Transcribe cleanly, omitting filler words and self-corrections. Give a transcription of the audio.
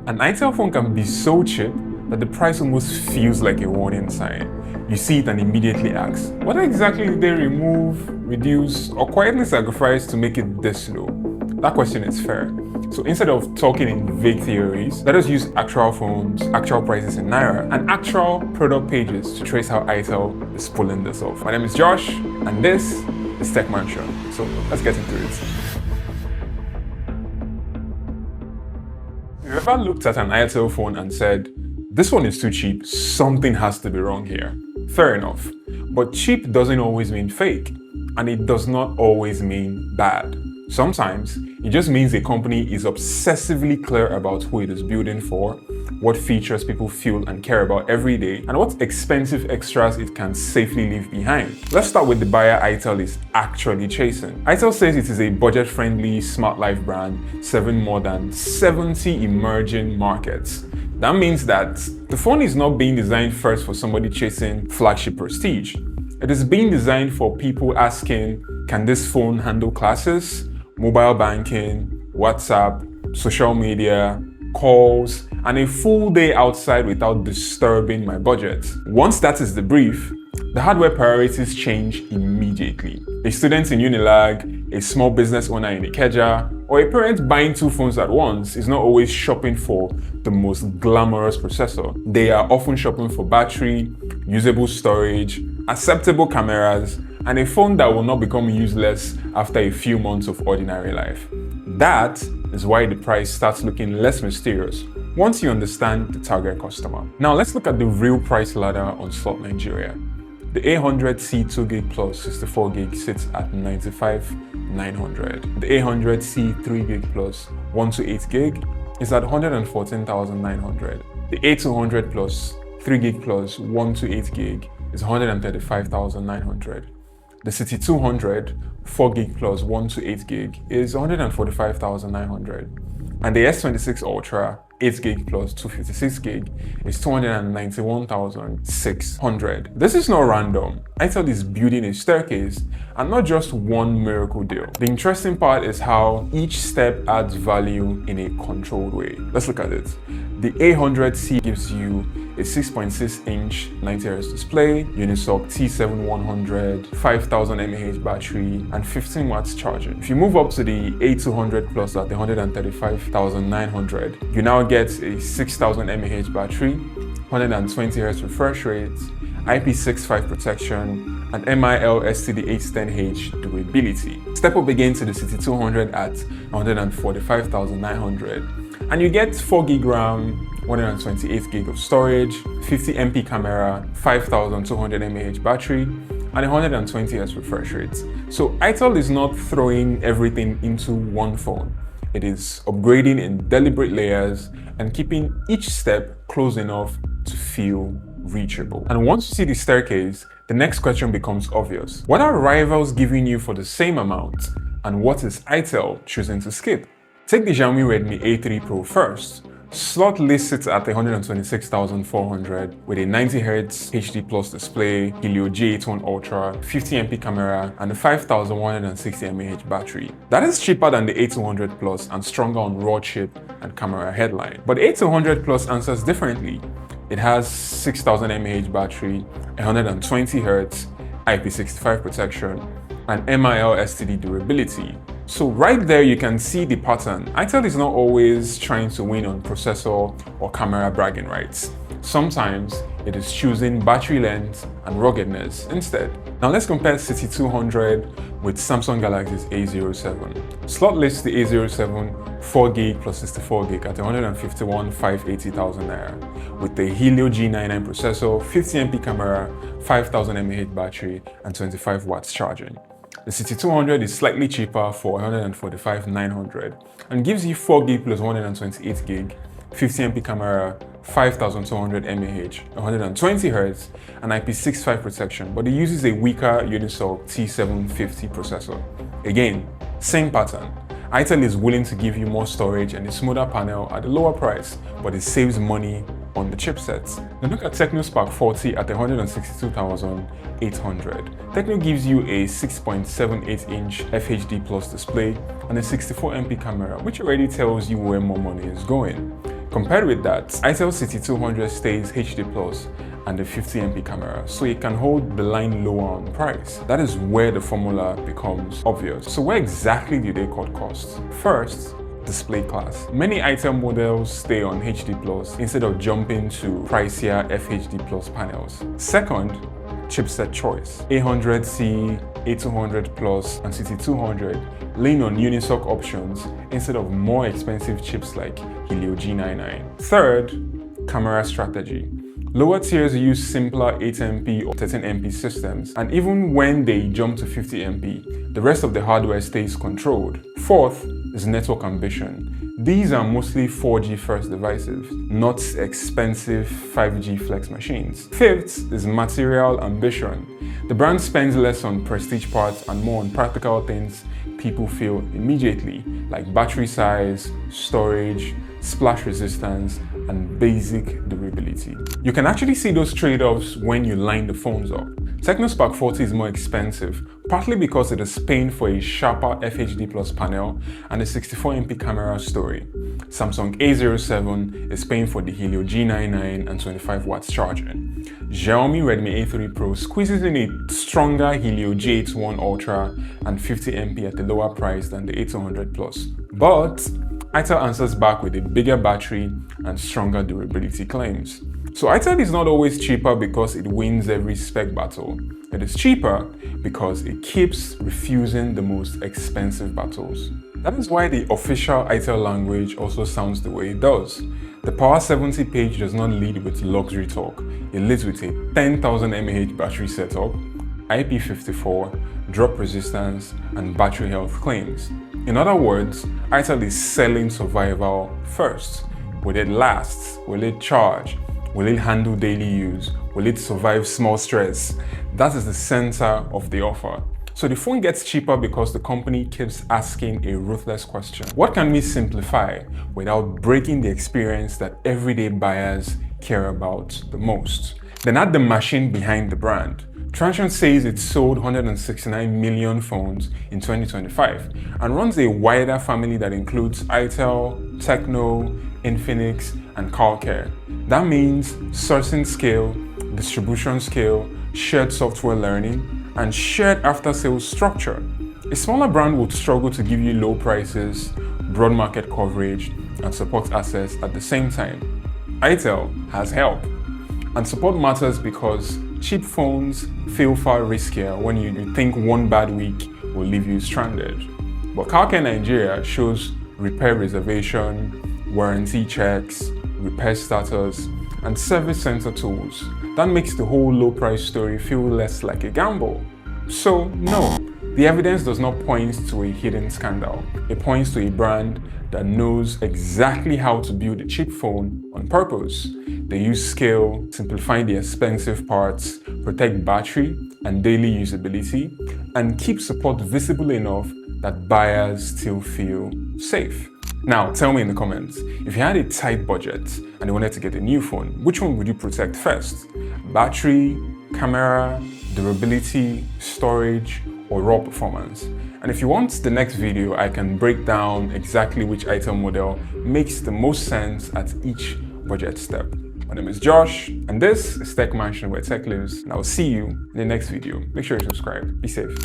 An itel phone can be so cheap that the price almost feels like a warning sign. You see it and immediately ask, what exactly did they remove, reduce, or quietly sacrifice to make it this low? That question is fair. So instead of talking in vague theories, let us use actual phones, actual prices in naira, and actual product pages to trace how itel is pulling this off. My name is Josh, and this is Tech Mansion. So let's get into it. Have you ever looked at an itel phone and said, this one is too cheap, something has to be wrong here? Fair enough. But cheap doesn't always mean fake, and it does not always mean bad. Sometimes, it just means a company is obsessively clear about who it is building for, what features people feel and care about every day, and what expensive extras it can safely leave behind. Let's start with the buyer itel is actually chasing. itel says it is a budget-friendly, smart life brand serving more than 70 emerging markets. That means that the phone is not being designed first for somebody chasing flagship prestige. It is being designed for people asking, can this phone handle classes, mobile banking, WhatsApp, social media, calls, and a full day outside without disturbing my budget? Once that is the brief, the hardware priorities change immediately. A student in Unilag, a small business owner in Ikeja, or a parent buying two phones at once is not always shopping for the most glamorous processor. They are often shopping for battery, usable storage, acceptable cameras, and a phone that will not become useless after a few months of ordinary life. That is why the price starts looking less mysterious once you understand the target customer. Now let's look at the real price ladder on Slot Nigeria. The A100C 2GB plus 64GB sits at 95,900. The A100C 3GB plus 128GB is at 114,900. The A200 plus 3GB plus 128GB is 135,900. The City 200 4GB plus 128GB is 145,900. And the S26 Ultra 8GB plus 256GB is 291,600. This is not random. itel is building a staircase and not just one miracle deal. The interesting part is how each step adds value in a controlled way. Let's look at it. The A100C gives you a 6.6-inch 90Hz display, Unisoc T7100, 5000 mAh battery, and 15 watts charging. If you move up to the A200 Plus at 135,900, you now get a 6000 mAh battery, 120 Hz refresh rate, IP65 protection, and MIL STD810H durability. Step up again to the City 200 at 145,900, and you get 4GB RAM, 128GB of storage, 50MP camera, 5200 mAh battery, and 120 Hz refresh rate. So itel is not throwing everything into one phone. It is upgrading in deliberate layers and keeping each step close enough to feel reachable. And once you see the staircase, the next question becomes obvious. What are rivals giving you for the same amount? And what is itel choosing to skip? Take the Xiaomi Redmi A3 Pro first. Slot list sits at 126,400 with a 90Hz HD Plus display, Helio G81 Ultra, 50MP camera, and a 5160 mAh battery. That is cheaper than the A200 Plus and stronger on raw chip and camera headline. But the A200 Plus answers differently. It has 6000 mAh battery, 120Hz, IP65 protection, and MIL STD durability. So right there you can see the pattern. itel is not always trying to win on processor or camera bragging rights. Sometimes it is choosing battery length and ruggedness instead. Now let's compare City 200 with Samsung Galaxy's A07. Slot lists the A07 4GB plus 64GB at 151,580,000 naira with the Helio G99 processor, 50MP camera, 5000 mAh battery, and 25 watts charging. The City 200 is slightly cheaper for 145,900 and gives you 4GB plus 128GB, 50MP camera, 5200 mAh, 120Hz, and IP65 protection, but it uses a weaker Unisoc T750 processor. Again, same pattern. itel is willing to give you more storage and a smoother panel at a lower price, but it saves money on the chipsets. Now look at Tecno Spark 40 at 162,800. Tecno gives you a 6.78-inch FHD Plus display and a 64MP camera, which already tells you where more money is going. Compared with that, itel CT200 stays HD+, and the 50MP camera, so it can hold the line lower on price. That is where the formula becomes obvious. So where exactly do they cut costs? First, display class. Many itel models stay on HD+, instead of jumping to pricier FHD+ panels. Second, chipset choice. A100C, A200 Plus, and CT200 lean on unisoc options instead of more expensive chips like Helio G99. Third, camera strategy. Lower tiers use simpler 8MP or 13MP systems, and even when they jump to 50MP, the rest of the hardware stays controlled. Fourth is network ambition. These are mostly 4G first devices, not expensive 5G flex machines. Fifth is material ambition. The brand spends less on prestige parts and more on practical things people feel immediately, like battery size, storage, splash resistance, and basic durability. You can actually see those trade-offs when you line the phones up. Tecno Spark 40 is more expensive, partly because it is paying for a sharper FHD+ panel and a 64MP camera story. Samsung A07 is paying for the Helio G99 and 25 watts charging. Xiaomi Redmi A3 Pro squeezes in a stronger Helio G81 Ultra and 50MP at a lower price than the A200 Plus. But itel answers back with a bigger battery and stronger durability claims. So itel is not always cheaper because it wins every spec battle. It is cheaper because it keeps refusing the most expensive battles. That is why the official itel language also sounds the way it does. The Power 70 page does not lead with luxury talk. It leads with a 10,000 mAh battery setup, IP54, drop resistance, and battery health claims. In other words, itel is selling survival first. Will it last? Will it charge? Will it handle daily use? Will it survive small stress? That is the center of the offer. So the phone gets cheaper because the company keeps asking a ruthless question. What can we simplify without breaking the experience that everyday buyers care about the most? Then add the machine behind the brand. Transsion says it sold 169 million phones in 2025 and runs a wider family that includes itel, Tecno, Infinix, and CarCare. That means sourcing scale, distribution scale, shared software learning, and shared after-sales structure. A smaller brand would struggle to give you low prices, broad market coverage, and support access at the same time. itel has help. And support matters because cheap phones feel far riskier when you think one bad week will leave you stranded. But CarCare Nigeria shows repair reservation, warranty checks, repair status, and service center tools. That makes the whole low price story feel less like a gamble. So no, the evidence does not point to a hidden scandal. It points to a brand that knows exactly how to build a cheap phone on purpose. They use scale, simplify the expensive parts, protect battery and daily usability, and keep support visible enough that buyers still feel safe. Now, tell me in the comments, if you had a tight budget and you wanted to get a new phone, which one would you protect first? Battery, camera, durability, storage, or raw performance? And if you want the next video, I can break down exactly which itel model makes the most sense at each budget step. My name is Josh, and this is Tech Mansion where tech lives, and I'll see you in the next video. Make sure you subscribe. Be safe.